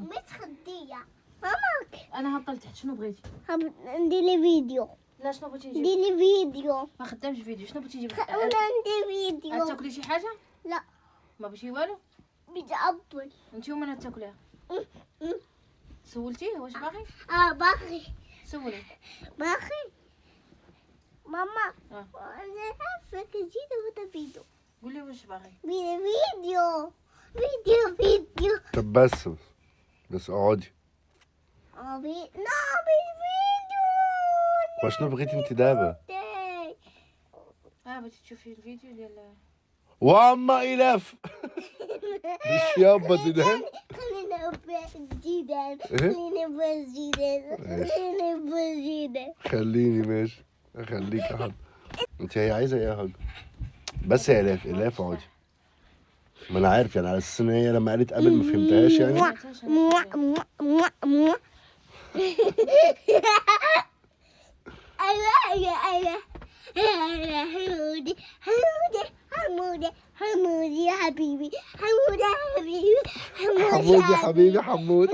مش خدية ماماك. انا هبطل تحت. شنو بغيتي؟ ندير فيديو. لا شنو بغيتي نجيب؟ ندير فيديو. ما خدامش فيديو. شنو بغيتي نجيب؟ ولا ندير فيديو. تاكلي شي حاجه؟ لا ما بغيتي والو؟ بتعبل. انت ومن تاكليها؟ سولتيه واش باغي؟ باغي سولي. باغي ماما. آه. انا عارفة جديد ولا فيديو. قولي واش باغي. فيديو فيديو. طب بس اقعدي. لا بالفيديو. وشنو بغيتي انت دابا؟ بغيتي تشوفي الفيديو ديال واما إلف مش فيها أبا زيدان. خلينا بزيدان. خليني ماشي اخليك يا حاج. انت هي عايزه ايه يا حاج؟ بس يا الاف اقعدي. ما انا عارف يعني على اساس ان هي لما قالت قبل ما فهمتهاش يعني. ايوه حمودي يا حبيبي. حمود يا حبيبي حمود.